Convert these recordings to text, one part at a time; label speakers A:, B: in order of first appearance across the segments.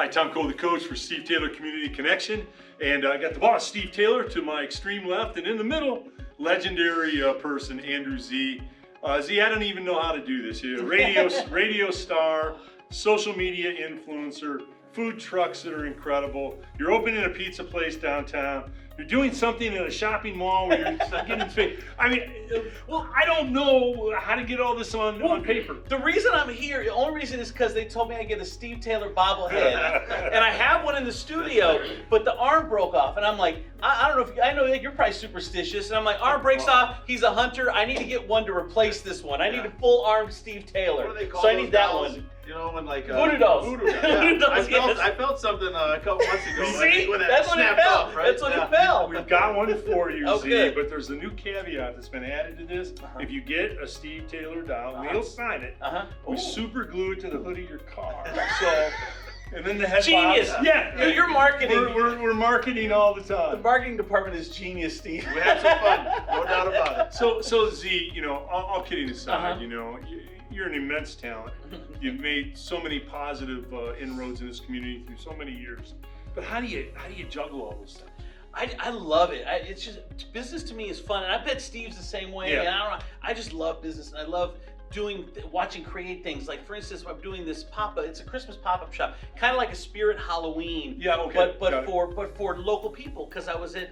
A: Hi, Tom Cole, the coach for Steve Taylor Community Connection. And I got the boss, Steve Taylor, to my extreme left. And in the middle, legendary person, Andrew Z. Z, I don't even know how to do this. Radio star, social media influencer, food trucks that are incredible. You're opening a pizza place downtown. You're doing something in a shopping mall where you're getting fake. I mean, well, I don't know how to get all this on paper.
B: The reason I'm here, the only reason is because they told me I get a Steve Taylor bobblehead, and I have one in the studio, but the arm broke off, and I'm like, I don't know if I know you're probably superstitious, and I'm like, arm breaks off. He's a hunter. I need to get one to replace this one. I need a full arm Steve Taylor.
C: What do they call
B: so I
C: those
B: need that
C: dolls?
B: one.
C: You know, when like
B: Voodoo dolls.
C: Voodoo dolls. Yeah.
B: Voodoo dolls, yes.
C: I felt something a couple months ago.
B: See,
C: when
B: that's when it
C: snapped
B: fell.
C: off, right?
B: That's when it fell.
A: We've got one for you,
B: Okay.
A: Z, but there's a new caveat that's been added to this. If you get a Steve Taylor doll, we'll sign it. We super glue it to the hood of your car. So, and then the head
B: Genius.
A: box. Yeah.
B: You're marketing.
A: We're marketing all the
B: The
A: time.
B: marketing department is genius, Steve.
C: We had some fun, no doubt about it.
A: So Z, you know, all kidding aside, you know, you're an immense talent. You've made so many positive inroads in this community through so many years. But how do you juggle all those things?
B: I love it. It's just, business to me is fun, and I bet Steve's the same way.
A: Yeah.
B: And I don't know. I just love business, and I love watching create things. Like for instance, I'm doing this pop-up. It's a Christmas pop-up shop, kind of like a Spirit Halloween.
A: Yeah, okay.
B: But for local people, because I was at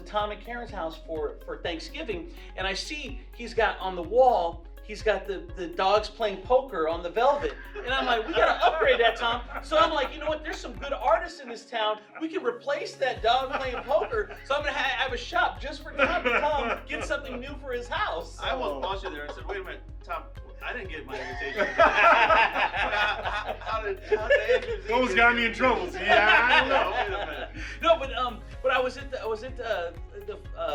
B: Tom and Karen's house for Thanksgiving, and I see he's got on the wall. He's got the dogs playing poker on the velvet. And I'm like, we gotta upgrade that, Tom. So I'm like, you know what, there's some good artists in this town. We can replace that dog playing poker. So I'm gonna have a shop just for Tom to come get something new for his house.
C: I almost paused you there and said, wait a minute, Tom, I didn't get my invitation. how did Andrew Z
A: Almost got me in trouble, Z. I don't know.
C: Wait a minute.
B: No, but I was at the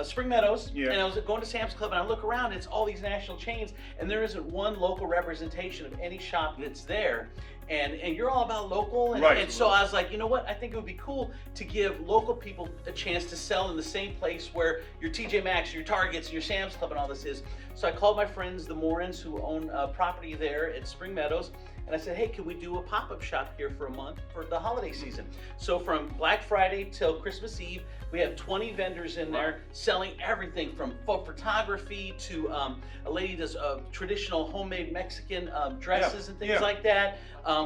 B: Spring Meadows,
A: Yeah.
B: and I was going to Sam's Club, and I look around, and it's all these national chains, and there isn't one local representation of any shop that's there. And you're all about local, and so I was like, you know what? I think it would be cool to give local people a chance to sell in the same place where your TJ Maxx, your Targets, your Sam's Club, and all this is. So I called my friends, the Morans, who own property there at Spring Meadows, and I said, hey, can we do a pop-up shop here for a month for the holiday season? So from Black Friday till Christmas Eve, we have 20 vendors in there selling everything from photography to a lady does traditional homemade Mexican dresses and things like that.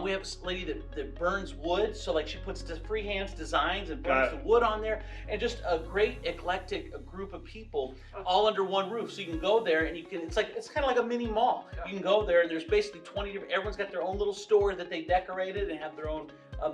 B: We have a lady that burns wood, so like she puts the freehand designs and burns the wood on there, and just a great eclectic group of people all under one roof. So you can go there and it's kind of like a mini mall. You can go there and there's basically 20 different, everyone's got their own little store that they decorated and have their own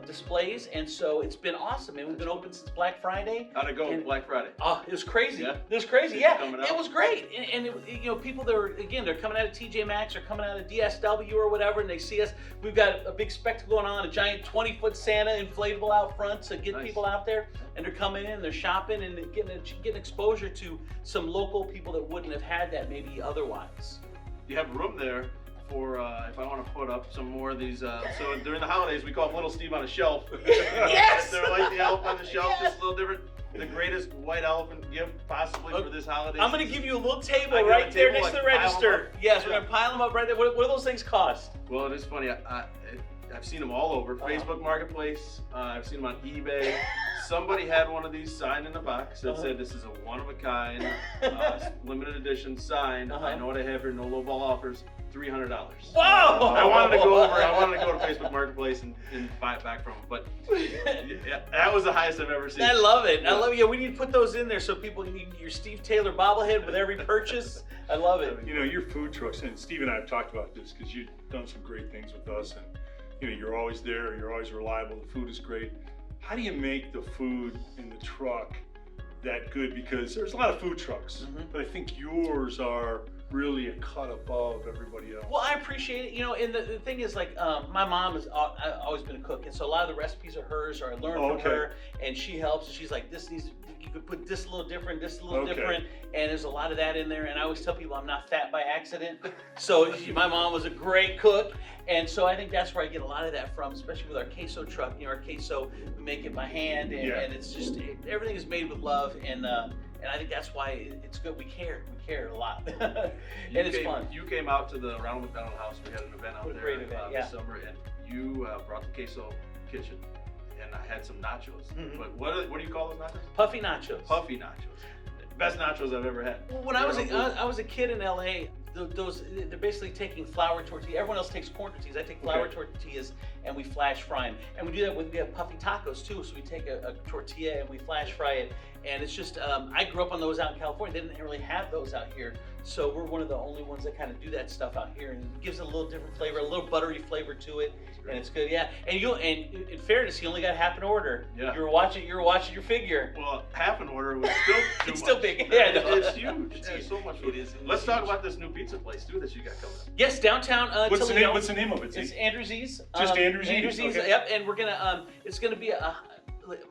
B: displays, and so it's been awesome. And we've been open since Black Friday.
C: How'd it go Black Friday?
B: Oh, it was crazy.
C: Yeah?
B: It was crazy. Yeah,
C: Coming
B: it
C: out?
B: was great. And you know, people that are, again, they're coming out of TJ Maxx or coming out of DSW or whatever, and they see us. We've got a big spectacle going on, a giant 20-foot Santa inflatable out front to get people out there, and they're coming in, they're shopping, and getting exposure to some local people that wouldn't have had that maybe otherwise.
C: You have room there for if I want to put up some more of these. So during the holidays, we call them Little Steve on a shelf.
B: Yes!
C: They're like the elf on the shelf, just a little different. The greatest white elephant gift possibly for this holiday.
B: I'm going to give you a little table
C: I got
B: right
C: a
B: there
C: table,
B: next to the
C: like, pile 'em
B: register.
C: up.
B: Yes, we're going to pile them up right there. What do those things cost?
C: Well, it is funny. I've seen them all over Facebook Marketplace. I've seen them on eBay. Somebody had one of these signed in a box that said, "This is a one-of-a-kind, limited edition sign. I know what I have here. No lowball offers. $300."
B: Wow!
C: I wanted to go over. I wanted to go to Facebook Marketplace and buy it back from them, but yeah, that was the highest I've ever seen.
B: I love it. I love it. Yeah, we need to put those in there so people can get your Steve Taylor bobblehead with every purchase. I love it.
A: You know, your food trucks, and Steve and I have talked about this because you've done some great things with us, and you know, you're always there, you're always reliable, the food is great. How do you make the food in the truck that good? Because there's a lot of food trucks, but I think yours are really a cut above everybody else.
B: Well, I appreciate it. You know, and the thing is, like, my mom has always been a cook, and so a lot of the recipes are hers, or I learned from her, and she helps, and she's like, this needs, you could put this a little different, this a little different, and there's a lot of that in there, and I always tell people I'm not fat by accident. So my mom was a great cook, and so I think that's where I get a lot of that from, especially with our queso truck. You know, our queso, we make it by hand, and it's just, everything is made with love, and I think that's why it's good. We care a lot, and it's fun.
C: You came out to the Ronald McDonald House. We had an event out there
B: great event,
C: this summer, and you brought the queso Kitchen, and I had some nachos. But what do you call those nachos?
B: Puffy nachos.
C: Puffy nachos. Best nachos I've ever had.
B: When I was a kid in LA, they're basically taking flour tortillas. Everyone else takes corn tortillas. I take flour tortillas and we flash fry them. And we do that we have puffy tacos too. So we take a tortilla and we flash fry it. And it's just, I grew up on those out in California. They didn't really have those out here. So we're one of the only ones that kind of do that stuff out here. And it gives it a little different flavor, a little buttery flavor to it. And it's good, yeah. And in fairness, he only got half an order.
C: Yeah.
B: You were watching your figure.
C: Well, half an order was still too
B: It's
C: much.
B: still big. Yeah, no.
C: It's huge. It's so much food.
B: It is.
C: Let's talk about this new pizza place too that you got coming up.
B: Yes, downtown Toledo.
A: What's the name of it?
B: It's Andrew Z's.
A: Just Andrew Z's?
B: Andrew Z's.
A: Okay.
B: Yep. And we're gonna. It's gonna be a.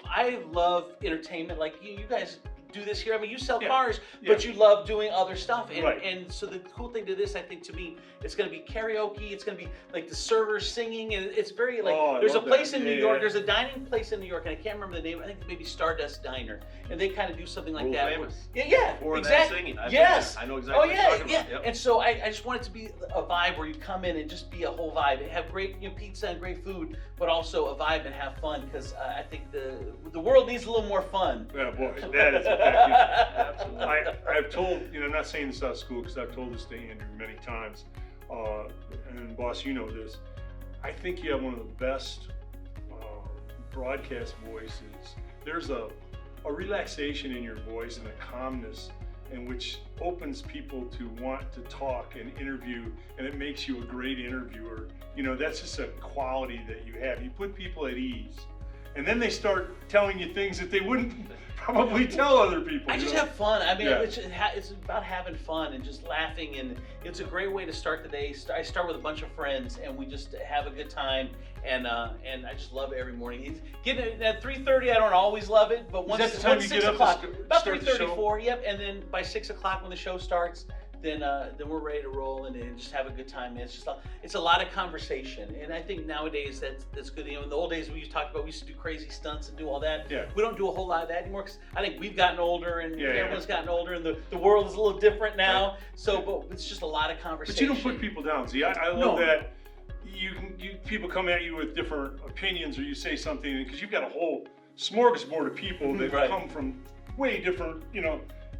B: I love entertainment. Like you guys do this here. I mean, you sell cars, but you love doing other stuff. And and so the cool thing to this, I think, to me, it's gonna be karaoke. It's gonna be like the servers singing, and it's very like. There's a place in New York. There's a dining place in New York, and I can't remember the name. I think maybe Stardust Diner, and they kind of do something like that.
C: Famous.
B: Yeah,
C: Or
B: exactly.
C: that singing.
B: Yes.
C: I know exactly
B: Oh
C: what you're
B: yeah,
C: talking
B: yeah.
C: about. Yep.
B: And so I just want it to be a vibe where you come in and just be a whole vibe and have great pizza and great food, but also a vibe and have fun because I think the world needs a little more fun.
A: Yeah, boy, that is a fact.
C: Absolutely.
A: I've told, I'm not saying this out of school because I've told this to Andrew many times, and boss, you know this. I think you have one of the best broadcast voices. There's a relaxation in your voice and a calmness in which opens people to want to talk and interview, and it makes you a great interviewer. That's just a quality that you have. You put people at ease, and then they start telling you things that they wouldn't probably tell other people.
B: I just have fun. I mean, it's about having fun and just laughing, and it's a great way to start the day. I start with a bunch of friends, and we just have a good time, and I just love it every morning. Getting at 3:30, I don't always love it, but once 6 o'clock, about 3:34, yep, and then by 6 o'clock when the show starts, then we're ready to roll and just have a good time. It's a lot of conversation, and I think nowadays that's good. In the old days we used to do crazy stunts and do all that.
A: Yeah.
B: We don't do a whole lot of that anymore because I think we've gotten older and everyone's gotten older, and the world is a little different now. Right. So, but it's just a lot of conversation.
A: But you don't put people down. See, I love that. People come at you with different opinions, or you say something because you've got a whole smorgasbord of people that come from way different,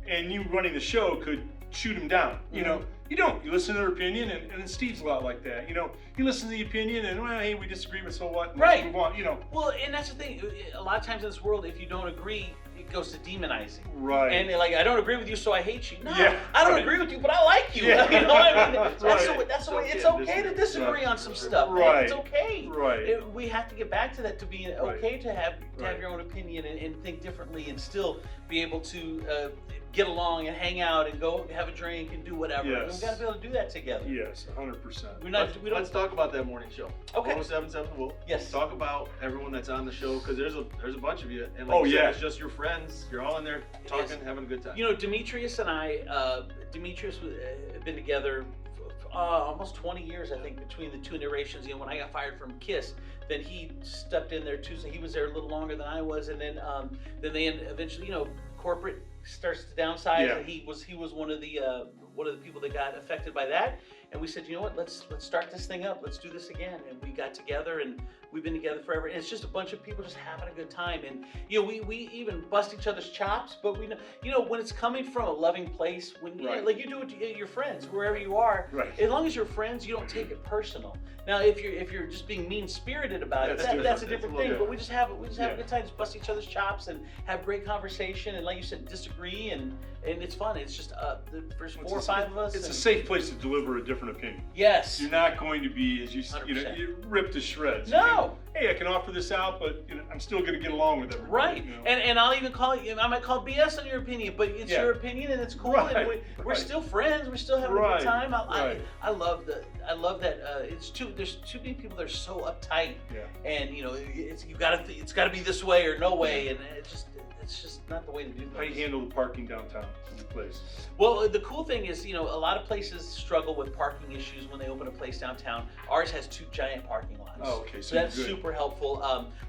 A: and you running the show could shoot them down. You don't. You listen to their opinion, and Steve's a lot like that. You listen to the opinion, and hey, we disagree, but so what? Let's move on.
B: Well, and that's the thing. A lot of times in this world, if you don't agree, it goes to demonizing.
A: Right.
B: And like, I don't agree with you, so I hate you. No,
A: Yeah.
B: I don't agree with you, but I like you.
A: Yeah.
B: You know what I mean?
A: Right.
B: That's the way. It's okay to disagree on some stuff.
A: Right.
B: Man. It's okay.
A: Right.
B: We have to get back to that, to be okay to have your own opinion and think differently, and still be able to get along and hang out and go have a drink and do whatever.
A: Yes.
B: We've got to be able to do that together.
A: Yes, 100%.
C: Let's talk about that morning show.
B: Okay.
C: 1077 Wolf.
B: Yes.
C: Talk about everyone that's on the show, because there's a bunch of you, and like you said, it's just your friends. You're all in there talking, having a good time.
B: Demetrius and I, Demetrius have been together for almost 20 years, I think, between the two iterations. When I got fired from KISS, then he stepped in there too, so he was there a little longer than I was, and then they eventually, corporate starts to downsize, and he was one of the people that got affected by that. And we said, you know what, let's start this thing up. Let's do this again. And we got together, and we've been together forever. And it's just a bunch of people just having a good time. And we even bust each other's chops. But we know, when it's coming from a loving place, when like you do it to your friends wherever you are.
A: Right.
B: As long as you're friends, you don't take it personal. Now, if you're just being mean spirited about it, that's a different thing. But we just have a good time, just bust each other's chops and have great conversation. And like you said, disagree, and it's fun. It's just there's 4 or 5 of us.
A: It's a safe place to deliver a different opinion.
B: Yes.
A: You're not going to be, as you're ripped to shreds.
B: No.
A: Hey, I can offer this out, but I'm still going to get along with everybody.
B: Right. And I'll even I might call BS on your opinion, but it's your opinion, and it's cool.
A: Right.
B: And we're still friends. We're still having a good time. I love that. There's too many people that are so uptight.
A: Yeah.
B: And it's got to be this way or no way, and it's just not the way to do things.
A: How do you handle the parking downtown in the place?
B: Well, the cool thing is, a lot of places struggle with parking issues when they open a place downtown. Ours has 2 giant parking lots.
A: Oh, okay.
B: So that's super helpful.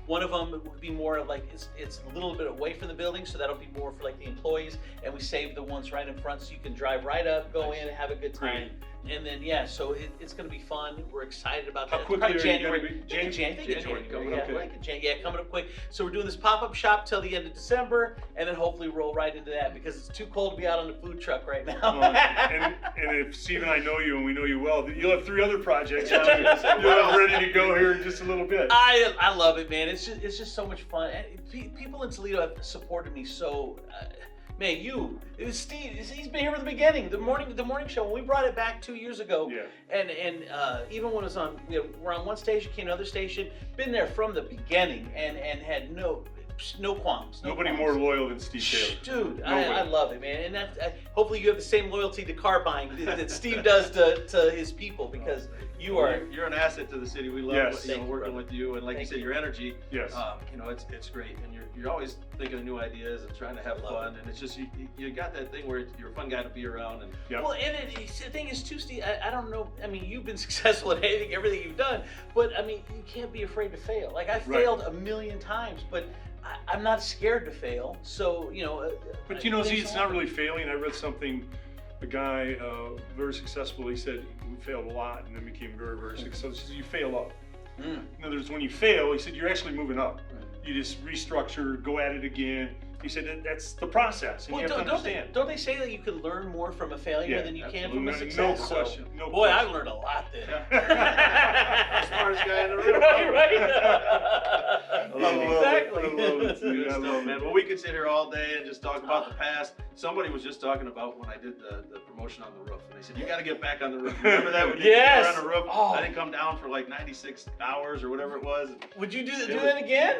B: One of them would be more like it's a little bit away from the building, so that'll be more for like the employees, and we save the ones right in front, so you can drive right up, go in, and have a good time. yeah, so it's going to be fun. We're excited about
A: How
B: that.
A: quickly
B: Probably
A: are you
B: January.
A: gonna be-
C: January, coming up quick.
B: Coming up quick. So we're doing this pop-up shop till the end of December, and then hopefully roll right into that because it's too cold to be out on the food truck right now.
A: and if Steve and I know you and we know you well, you'll have 3 other projects
C: Yeah, I was gonna say,
A: you'll have ready to go here in just a little bit.
B: I love it, man. It's just so much fun. And people in Toledo have supported me so. Man, it was Steve. He's been here from the beginning. The morning show when we brought it back 2 years ago.
A: Yeah.
B: And even when it was on, we're on one station, came to another station. Been there from the beginning and had no qualms.
A: Nobody more loyal than Steve Taylor.
B: Dude, I love it, man. And hopefully you have the same loyalty to car buying that Steve does to his people because you're
C: an asset to the city. We love
A: Yes.
C: working with you, and like you said, your energy.
A: Yes.
C: It's great, and you're always thinking of new ideas and trying to have fun, and it's just you got that thing where you're a fun guy to be around. And
A: Yep.
B: Well, and the thing is too, Steve. I don't know. I mean, you've been successful at everything you've done, but I mean, you can't be afraid to fail. Like I failed a million times, but I'm not scared to fail. So
A: But Z, it's not really failing. I read something. A guy very successful. He said he failed a lot and then became very, very successful. He says you fail up. In other words, when you fail, he said you're actually moving up. You just restructure, go at it again. He said that's the process, and you have to understand.
B: Don't they say that you can learn more from a failure than you can from a success?
A: No question. No
B: boy,
A: question.
B: I've learned a lot then.
C: smartest guy in the room.
B: Right.
A: Exactly.
C: Good stuff, man. Well, we could sit here all day and just talk about the past. Somebody was just talking about when I did the promotion on the roof, and they said you got to get back on the roof. Remember that when you were on the roof? I didn't come down for like 96 hours or whatever it was.
B: Would you do that again?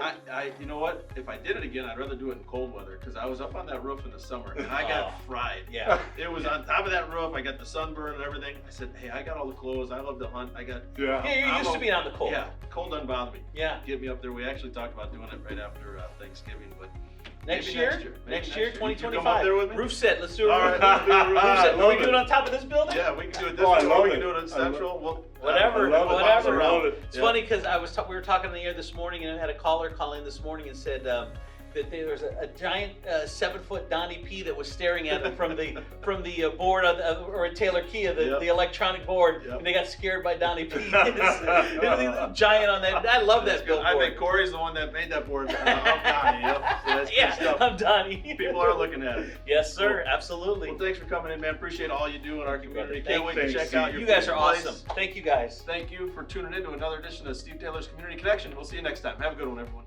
C: You know what? If I did it again, I'd rather do it in cold weather because I was up on that roof in the summer and I got fried.
B: Yeah.
C: It was on top of that roof. I got the sunburn and everything. I said, hey, I got all the clothes. I love to hunt.
B: Yeah, you're used to being out in the cold.
C: Yeah, cold doesn't bother me.
B: Yeah.
C: Get me up there. We actually talked about doing it right after Thanksgiving, but
B: next year,
C: Next year,
B: 2025.
C: come up there with me?
B: Roof set. Let's do it.
C: All right, let's do a roof set.
B: Can we do it on top of this building?
C: Yeah, we can do it this
A: Oh, I
C: way.
A: love
C: We
A: it.
C: can do it in Central.
B: Whatever.
A: I love it.
B: It's funny because we were talking on the air this morning, and I had a caller call in this morning and said that there was a giant 7-foot Donnie P that was staring at them from the board or a Taylor Kia, the electronic board, and they got scared by Donnie P. It's giant on that. I love that billboard.
C: I think Corey's the one that made that board. I'm Donnie. Yep. So that's good stuff.
B: I'm Donnie.
C: People are looking at it.
B: Yes, sir.
C: Cool.
B: Absolutely.
C: Well, thanks for coming in, man. Appreciate all you do in our community. Can't wait to
A: Thanks,
C: check out
A: Steve.
C: your
B: You guys are
C: place.
B: awesome. Thank you, guys.
C: Thank you for tuning in to another edition of Steve Taylor's Community Connection. We'll see you next time. Have a good one, everyone.